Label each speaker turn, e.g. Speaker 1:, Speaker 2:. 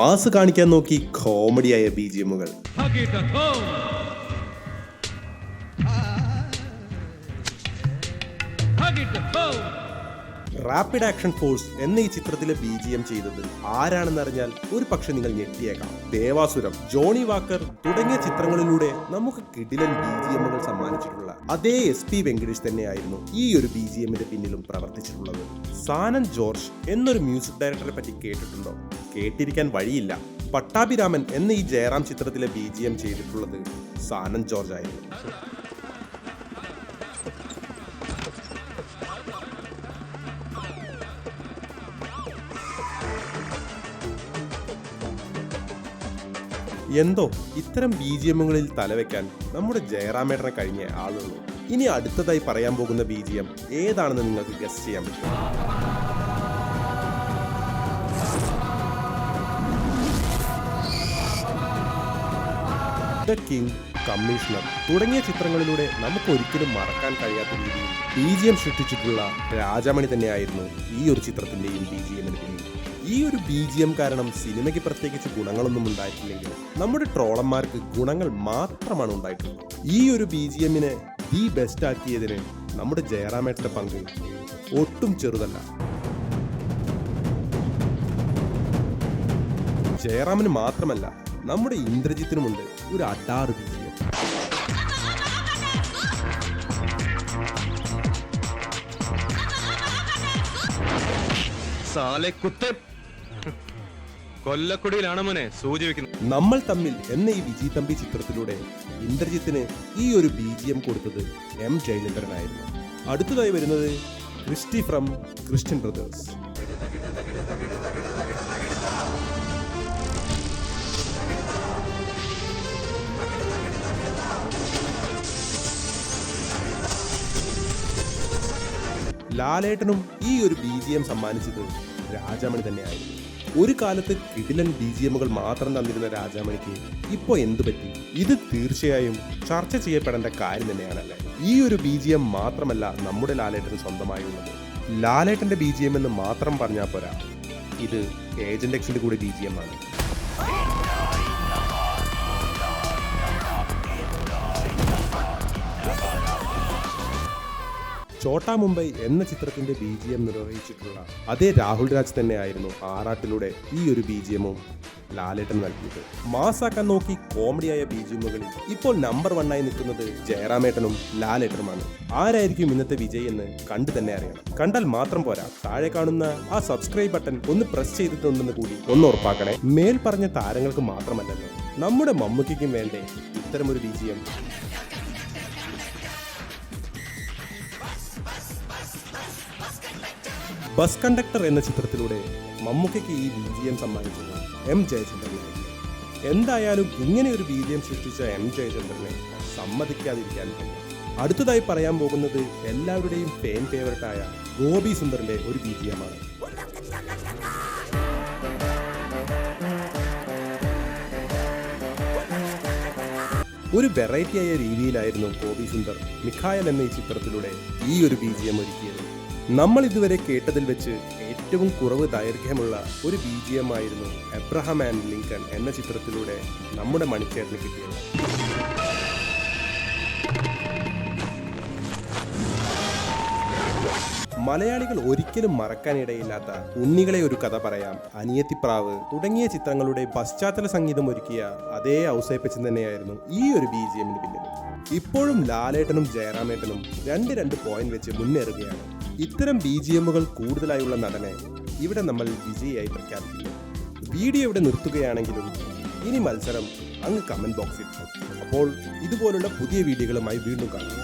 Speaker 1: Mass കാണിക്കാൻ നോക്കി കോമഡിയായ BGMകൾ. Rapid action force എന്ന ഈ ചിത്രത്തിലെ BGM ചെയ്തത് ആരാണെന്നറിഞ്ഞാൽ ഒരു പക്ഷെ നിങ്ങൾ ഞെട്ടിയേക്കാം. ദേവാസുരം, ജോണി വാക്കർ തുടങ്ങിയ ചിത്രങ്ങളിലൂടെ നമുക്ക് കിടിലൻ BGMകൾ സമ്മാനിച്ചിട്ടുള്ള അതേ SP വെങ്കടേഷ് തന്നെയായിരുന്നു ഈ ഒരു BGMന്റെ പിന്നിലും പ്രവർത്തിച്ചിട്ടുള്ളത്. സാനൻ ജോർജ് എന്നൊരു മ്യൂസിക് ഡയറക്ടറെ പറ്റി കേട്ടിട്ടുണ്ടോ? കേട്ടിരിക്കാൻ വഴിയില്ല. പട്ടാഭിരാമൻ എന്ന ഈ ജയറാം ചിത്രത്തിലെ BGM ചെയ്തിട്ടുള്ളത് സാനൻ ജോർജ് ആയിരുന്നു. എന്തോ ഇത്തരം BGMകളിൽ തലവെക്കാൻ നമ്മുടെ ജയറാമേട്ടനെ കഴിഞ്ഞ ആളുള്ളൂ. ഇനി അടുത്തതായി പറയാൻ പോകുന്ന BGM ഏതാണെന്ന് നിങ്ങൾക്ക് ഗസ് ചെയ്യാൻ പറ്റും. ദ കിങ്, കമ്മീഷണർ തുടങ്ങിയ ചിത്രങ്ങളിലൂടെ നമുക്ക് ഒരിക്കലും മറക്കാൻ കഴിയാത്ത രീതിയിൽ BGM സൃഷ്ടിച്ചിട്ടുള്ള രാജമണി തന്നെയായിരുന്നു ഈ ഒരു ചിത്രത്തിന്റെയും BGMന് പിന്നിൽ. ഈ ഒരു BGM കാരണം സിനിമയ്ക്ക് പ്രത്യേകിച്ച് ഗുണങ്ങളൊന്നും ഉണ്ടായിട്ടില്ലെങ്കിൽ നമ്മുടെ ട്രോളന്മാർക്ക് ഗുണങ്ങൾ മാത്രമാണ് ഉണ്ടായിട്ടുള്ളത്. ഈ ഒരു BGMനെ ദി ബെസ്റ്റ് ആക്കിയതിന് നമ്മുടെ ജയറാമേട്ടന്റെ പങ്ക് ഒട്ടും ചെറുതല്ല. ജയറാമിന് മാത്രമല്ല, നമ്മുടെ ഇന്ദ്രജിത്തിനുമുണ്ട് ഒരു അഡാറ് BGM.
Speaker 2: കൊല്ലക്കുടിയിലാണ് മോനെ സൂചി വെക്കുന്നത്.
Speaker 1: നമ്മൾ തമ്മിൽ എന്ന ഈ വിജയ് തമ്പി ചിത്രത്തിലൂടെ ഇന്ദ്രജിത്തിന് ഈ ഒരു BGM കൊടുത്തത് M ജയചന്ദ്രനായിരുന്നു. അടുത്തതായി വരുന്നത് ക്രിസ്റ്റി ഫ്രം ക്രിസ്ത്യൻ ബ്രദേഴ്സ്. ലാലേട്ടനും ഈ ഒരു BGM സമ്മാനിച്ചത് രാജമണി തന്നെയായിരുന്നു. ഒരു കാലത്ത് കിടിലൻ BGMകൾ മാത്രം തന്നിരുന്ന രാജമണിക്ക് ഇപ്പോൾ എന്തു പറ്റി? ഇത് തീർച്ചയായും ചർച്ച ചെയ്യപ്പെടേണ്ട കാര്യം തന്നെയാണല്ലേ. ഈ ഒരു BGM മാത്രമല്ല നമ്മുടെ ലാലേട്ടന് സ്വന്തമായുള്ളത്. ലാലേട്ടന്റെ BGM എന്ന് മാത്രം പറഞ്ഞാൽ പോരാ, ഇത് ഏജന്റ് എക്സിന്റെ കൂടെ BGM ആണ്. ചോട്ടാ മുംബൈ എന്ന ചിത്രത്തിന്റെ BGM നിർവഹിച്ചിട്ടുള്ള അതേ രാഹുൽ രാജ് തന്നെയായിരുന്നു ആറാട്ടിലൂടെ ഈ ഒരു BGMും ലാലേട്ടൻ നൽകിയത്. മാസാക്കാൻ നോക്കി കോമഡിയായ BGMകളിൽ ഇപ്പോൾ നമ്പർ 1 ആയി നിൽക്കുന്നത് ജയറാമേട്ടനും ലാലേട്ടനുമാണ്. ആരായിരിക്കും ഇന്നത്തെ വിജയ് എന്ന് കണ്ടു തന്നെ അറിയണം. കണ്ടാൽ മാത്രം പോരാ, താഴെ കാണുന്ന ആ സബ്സ്ക്രൈബ് ബട്ടൺ ഒന്ന് പ്രസ് ചെയ്തിട്ടുണ്ടെന്ന് കൂടി ഒന്ന് ഉറപ്പാക്കണേ. മേൽ പറഞ്ഞ താരങ്ങൾക്ക് മാത്രമല്ലല്ലോ, നമ്മുടെ മമ്മൂക്കയ്ക്കും വേണ്ടേ ഇത്തരമൊരു BGM? ബസ് കണ്ടക്ടർ എന്ന ചിത്രത്തിലൂടെ മമ്മൂക്കയ്ക്ക് ഈ BGM സമ്മാനിച്ചത് M ജയചന്ദ്രനായിരുന്നു. എന്തായാലും ഇങ്ങനെ ഒരു BGM സൃഷ്ടിച്ച M ജയചന്ദ്രനെ സമ്മതിക്കാതിരിക്കാൻ കഴിയും. അടുത്തതായി പറയാൻ പോകുന്നത് എല്ലാവരുടെയും ഫാൻ ഫേവറേറ്റായ ഗോപി സുന്ദറിന്റെ ഒരു BGM ആണ്. ഒരു വെറൈറ്റിയായ രീതിയിലായിരുന്നു ഗോപി സുന്ദർ മിഖായൽ എന്ന ഈ ചിത്രത്തിലൂടെ ഈ ഒരു BGM ഒരുക്കിയത്. നമ്മൾ ഇതുവരെ കേട്ടതിൽ വെച്ച് ഏറ്റവും കുറവ് ദൈർഘ്യമുള്ള ഒരു BGM ആയിരുന്നു എബ്രഹാം ആൻഡ് ലിങ്കൺ എന്ന ചിത്രത്തിലൂടെ നമ്മുടെ മണിച്ചേട്ടന് കിട്ടിയത്. മലയാളികൾ ഒരിക്കലും മറക്കാനിടയില്ലാത്ത ഉണ്ണികളെ ഒരു കഥ പറയാം, അനിയത്തിപ്രാവ് തുടങ്ങിയ ചിത്രങ്ങളുടെ പശ്ചാത്തല സംഗീതം ഒരുക്കിയ അതേ ഔസേപ്പച്ചൻ തന്നെയായിരുന്നു ഈ ഒരു BGMന് പിന്നിൽ. ഇപ്പോഴും ലാലേട്ടനും ജയറാമേട്ടനും 2 പോയിന്റ് വെച്ച് മുന്നേറുകയാണ്. ഇത്തരം BGMകൾ കൂടുതലായുള്ള നടനെ ഇവിടെ നമ്മൾ വിജയിയായി പ്രഖ്യാപിക്കുന്നു. വീഡിയോ ഇവിടെ നിർത്തുകയാണെങ്കിലും ഇനി മത്സരം അങ്ങ് കമന്റ് ബോക്സിൽ. അപ്പോൾ ഇതുപോലുള്ള പുതിയ വീഡിയോകളുമായി വീണ്ടും കാണാം.